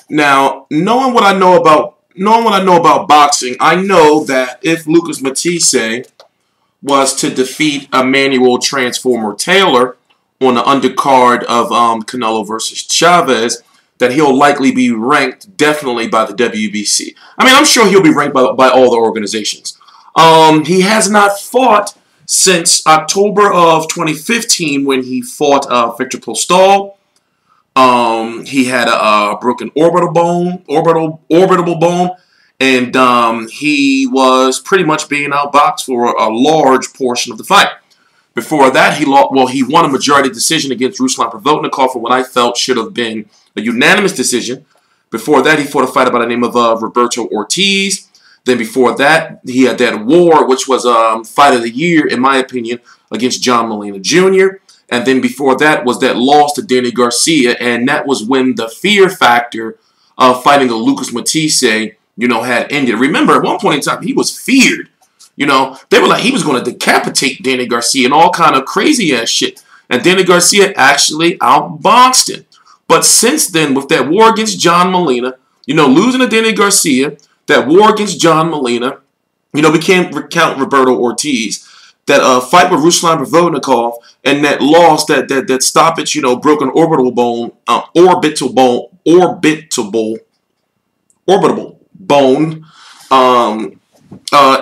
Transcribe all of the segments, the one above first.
Now, knowing what I know about boxing, I know that if Lucas Matthysse was to defeat Emmanuel Tranzformer Taylor on the undercard of Canelo versus Chavez, that he'll likely be ranked definitely by the WBC. I mean, I'm sure he'll be ranked by all the organizations. He has not fought since October of 2015 when he fought Victor Postol. He had a broken orbital bone, and he was pretty much being outboxed for a large portion of the fight. Before that, he won a majority decision against Ruslan Provodnikov for what I felt should have been a unanimous decision. Before that, he fought a fighter by the name of Roberto Ortiz. Then before that, he had that war, which was fight of the year, in my opinion, against John Molina Jr. And then before that was that loss to Danny Garcia, and that was when the fear factor of fighting a Lucas Matthysse, had ended. Remember, at one point in time, he was feared. They were like he was going to decapitate Danny Garcia and all kind of crazy-ass shit. And Danny Garcia actually outboxed him. But since then, with that war against John Molina, losing to Danny Garcia, that war against John Molina, we can't recount Roberto Ortiz, that fight with Ruslan Provodnikov, and that loss, that stoppage, broken orbital bone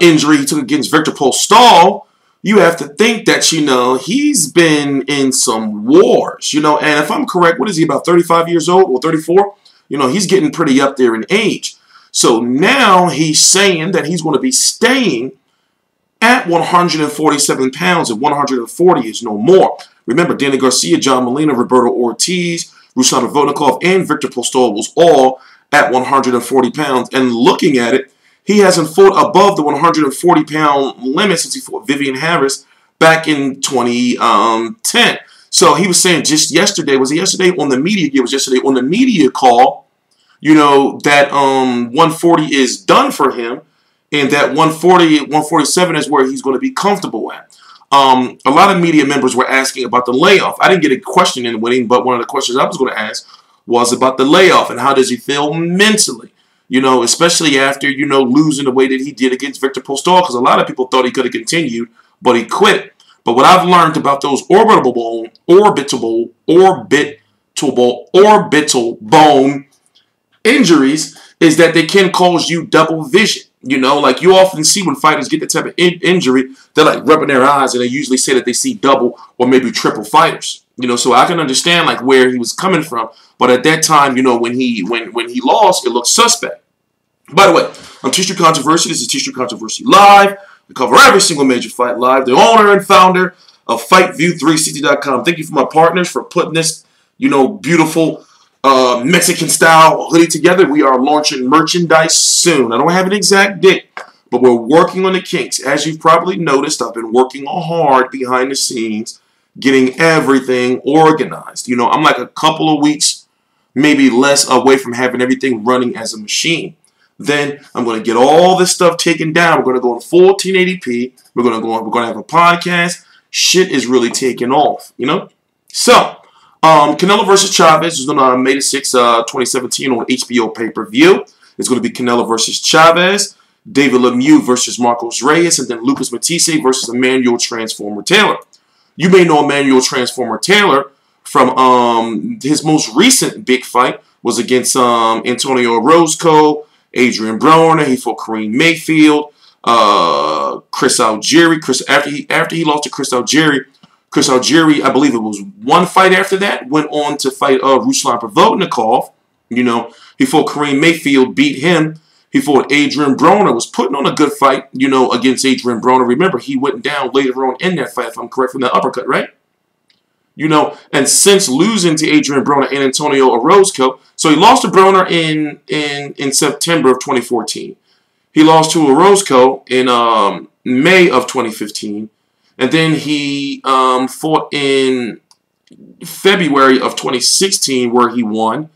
injury he took against Victor Postol. You have to think that, he's been in some wars, and if I'm correct, what is he, about 35 years old or 34? He's getting pretty up there in age. So now he's saying that he's going to be staying at 147 pounds, and 140 is no more. Remember, Danny Garcia, John Molina, Roberto Ortiz, Ruslan Provodnikov, and Victor Postol was all at 140 pounds. And looking at it, he hasn't fought above the 140-pound limit since he fought Vivian Harris back in 2010. So he was saying just yesterday, was it yesterday on the media? It was yesterday on the media call, that 140 is done for him, and that 140, 147 is where he's going to be comfortable at. A lot of media members were asking about the layoff. I didn't get a question in winning, but one of the questions I was going to ask was about the layoff and how does he feel mentally, especially after, losing the way that he did against Victor Postol, because a lot of people thought he could have continued, but he quit. But what I've learned about those orbital bone injuries is that they can cause you double vision. Like you often see when fighters get that type of injury, they're like rubbing their eyes, and they usually say that they see double or maybe triple fighters. So I can understand like where he was coming from, but at that time, when he lost, it looked suspect. By the way, I'm TstreeT Controversy. This is TstreeT Controversy Live. We cover every single major fight live. The owner and founder of FightView360.com. Thank you for my partners for putting this, beautiful Mexican-style hoodie together. We are launching merchandise soon. I don't have an exact date, but we're working on the kinks. As you've probably noticed, I've been working hard behind the scenes, getting everything organized. I'm like a couple of weeks, maybe less, away from having everything running as a machine. Then I'm going to get all this stuff taken down. We're going to go in full 1080p. We're going to have a podcast. Shit is really taking off, So, Canelo versus Chavez is on May 6, 2017 on HBO Pay-Per-View. It's going to be Canelo versus Chavez, David Lemieux versus Marcos Reyes, and then Lucas Matthysse versus Emmanuel Tranzformer Taylor. You may know Emmanuel Tranzformer Taylor from his most recent big fight was against Antonio Orozco, Adrian Broner. He fought Kareem Mayfield, Chris Algieri. After he lost to Chris Algieri, I believe it was one fight after that, went on to fight Ruslan Provodnikov. He fought Kareem Mayfield, beat him. He fought Adrian Broner, was putting on a good fight, against Adrian Broner. Remember, he went down later on in that fight, if I'm correct, from that uppercut, right? And since losing to Adrian Broner and Antonio Orozco, so he lost to Broner in September of 2014. He lost to Orozco in May of 2015. And then he fought in February of 2016 where he won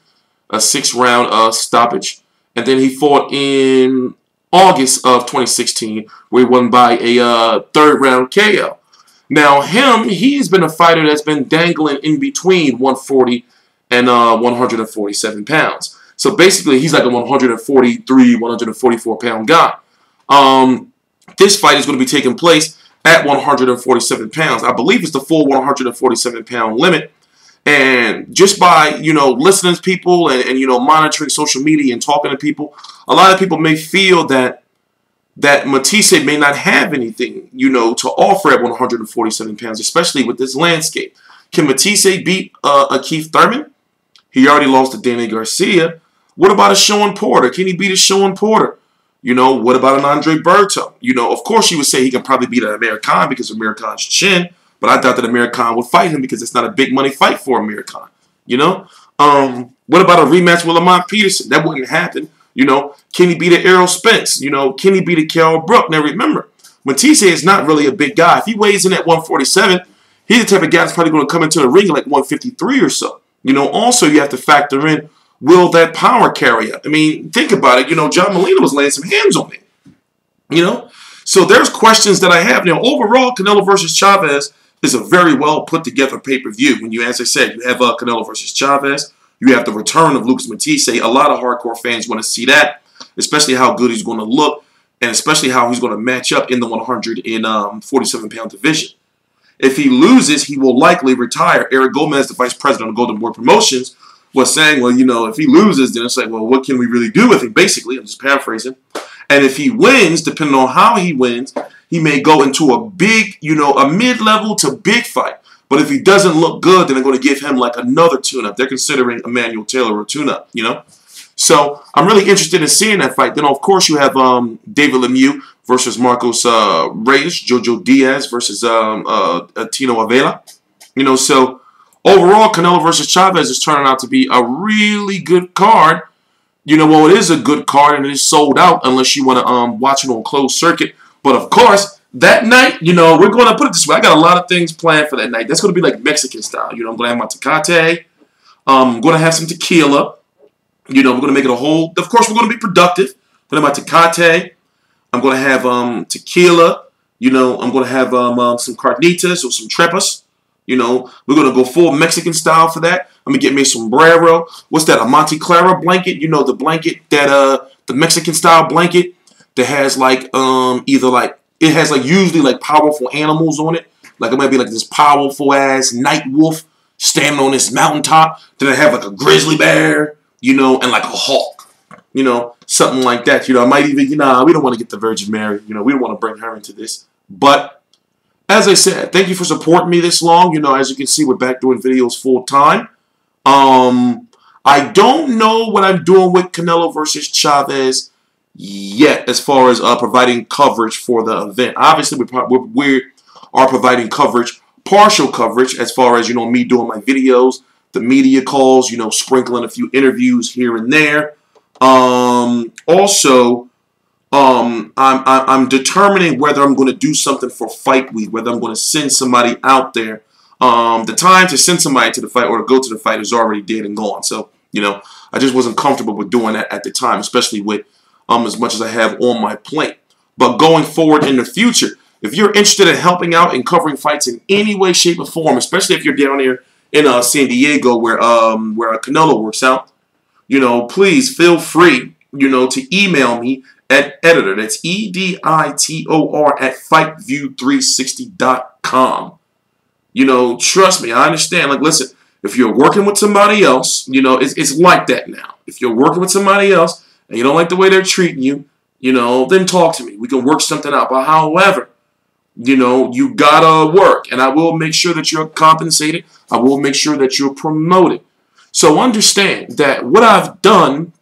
a 6-round stoppage. And then he fought in August of 2016 where he won by a 3rd-round KO. Now, he's been a fighter that's been dangling in between 140 and 147 pounds. So basically, he's like a 143, 144 pound guy. This fight is going to be taking place at 147 pounds. I believe it's the full 147 pound limit. And just by, listening to people and monitoring social media and talking to people, a lot of people may feel that Matthysse may not have anything, to offer at 147 pounds, especially with this landscape. Can Matthysse beat a Keith Thurman? He already lost to Danny Garcia. What about a Sean Porter? Can he beat a Sean Porter? What about an Andre Berto? Of course you would say he can probably beat an Amir Khan because of Amir Khan's chin, but I doubt that Amir Khan would fight him because it's not a big money fight for Amir Khan. What about a rematch with Lamont Peterson? That wouldn't happen. Can he beat an Errol Spence? Can he beat a Carol Brook? Now remember, Matthysse is not really a big guy. If he weighs in at 147, he's the type of guy that's probably going to come into the ring at like 153 or so. Also you have to factor in, will that power carry up? I mean, think about it. John Molina was laying some hands on him. So there's questions that I have. Now, overall, Canelo versus Chavez is a very well put together pay-per-view. When you, as I said, you have Canelo versus Chavez. You have the return of Lucas Matthysse. A lot of hardcore fans want to see that, especially how good he's going to look, and especially how he's going to match up in the 147-pound division. If he loses, he will likely retire. Eric Gomez, the vice president of Golden Boy Promotions, was saying, well, if he loses, then it's like, well, what can we really do with him? Basically, I'm just paraphrasing. And if he wins, depending on how he wins, he may go into a big, a mid-level to big fight. But if he doesn't look good, then they're going to give him like another tune-up. They're considering Emmanuel Taylor a tune-up, So I'm really interested in seeing that fight. Then, of course, you have David Lemieux versus Marcos Reyes, JoJo Diaz versus Tino Avila. So overall, Canelo versus Chavez is turning out to be a really good card. Well, it is a good card and it is sold out unless you want to watch it on closed circuit. But of course, that night, we're going to put it this way. I got a lot of things planned for that night. That's going to be like Mexican style. I'm going to have my tecate. I'm going to have some tequila. We're going to make it a whole. Of course, we're going to be productive. I'm going to have my tecate. I'm going to have tequila. I'm going to have some carnitas or some trepas. We're going to go full Mexican style for that. I'm going to get me a sombrero. What's that? A Monte Clara blanket? The blanket that, the Mexican style blanket that has like, either like, it has like usually like powerful animals on it. Like it might be like this powerful ass night wolf standing on this mountaintop. Then I have like a grizzly bear, and like a hawk, something like that. I might even, we don't want to get the Virgin Mary. We don't want to bring her into this. But as I said, thank you for supporting me this long. As you can see, we're back doing videos full time. I don't know what I'm doing with Canelo versus Chavez yet as far as providing coverage for the event. Obviously, we are providing coverage, partial coverage, as far as, me doing my videos, the media calls, sprinkling a few interviews here and there. Also, I'm determining whether I'm going to do something for Fight Week, whether I'm going to send somebody out there. The time to send somebody to the fight or to go to the fight is already dead and gone. So, I just wasn't comfortable with doing that at the time, especially with as much as I have on my plate. But going forward in the future, if you're interested in helping out and covering fights in any way, shape, or form, especially if you're down here in San Diego where Canelo works out, please feel free, to email me at editor. That's EDITOR at FightView360.com. Trust me, I understand. Like, listen, if you're working with somebody else, it's like that now. If you're working with somebody else and you don't like the way they're treating you, then talk to me. We can work something out. But however, you gotta work. And I will make sure that you're compensated. I will make sure that you're promoted. So understand that what I've done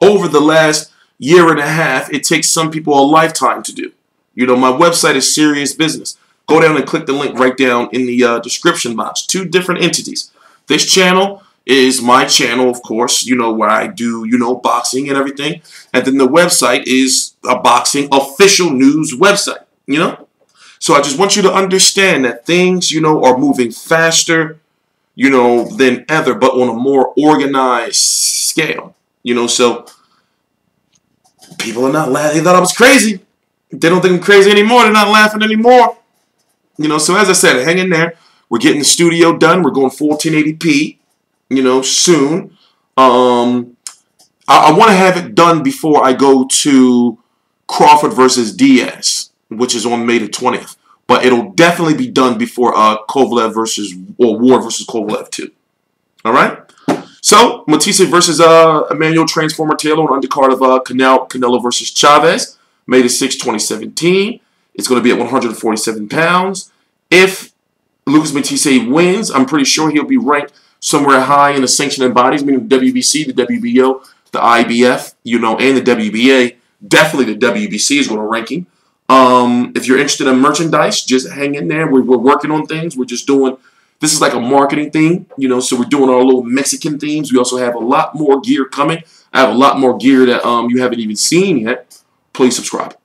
over the last year and a half, it takes some people a lifetime to do. My website is serious business. Go down and click the link right down in the description box. 2 different entities. This channel is my channel, of course, where I do, boxing and everything. And then the website is a boxing official news website, So I just want you to understand that things, are moving faster, than ever, but on a more organized scale, So people are not laughing. They thought I was crazy. They don't think I'm crazy anymore. They're not laughing anymore. So as I said, hang in there. We're getting the studio done. We're going full 1080p, soon. I want to have it done before I go to Crawford versus Diaz, which is on May the 20th. But it'll definitely be done before Kovalev versus, or Ward versus Kovalev 2. All right? So, Matthysse versus Emmanuel Tranzformer Taylor on undercard of Canelo versus Chavez, May the 6th, 2017. It's going to be at 147 pounds. If Lucas Matthysse wins, I'm pretty sure he'll be ranked somewhere high in the sanctioning bodies, meaning the WBC, the WBO, the IBF, you know, and the WBA. Definitely the WBC is going to rank him. If you're interested in merchandise, just hang in there. We're working on things. We're just doing, this is like a marketing thing, you know, so we're doing our little Mexican themes. We also have a lot more gear coming. I have a lot more gear that you haven't even seen yet. Please subscribe.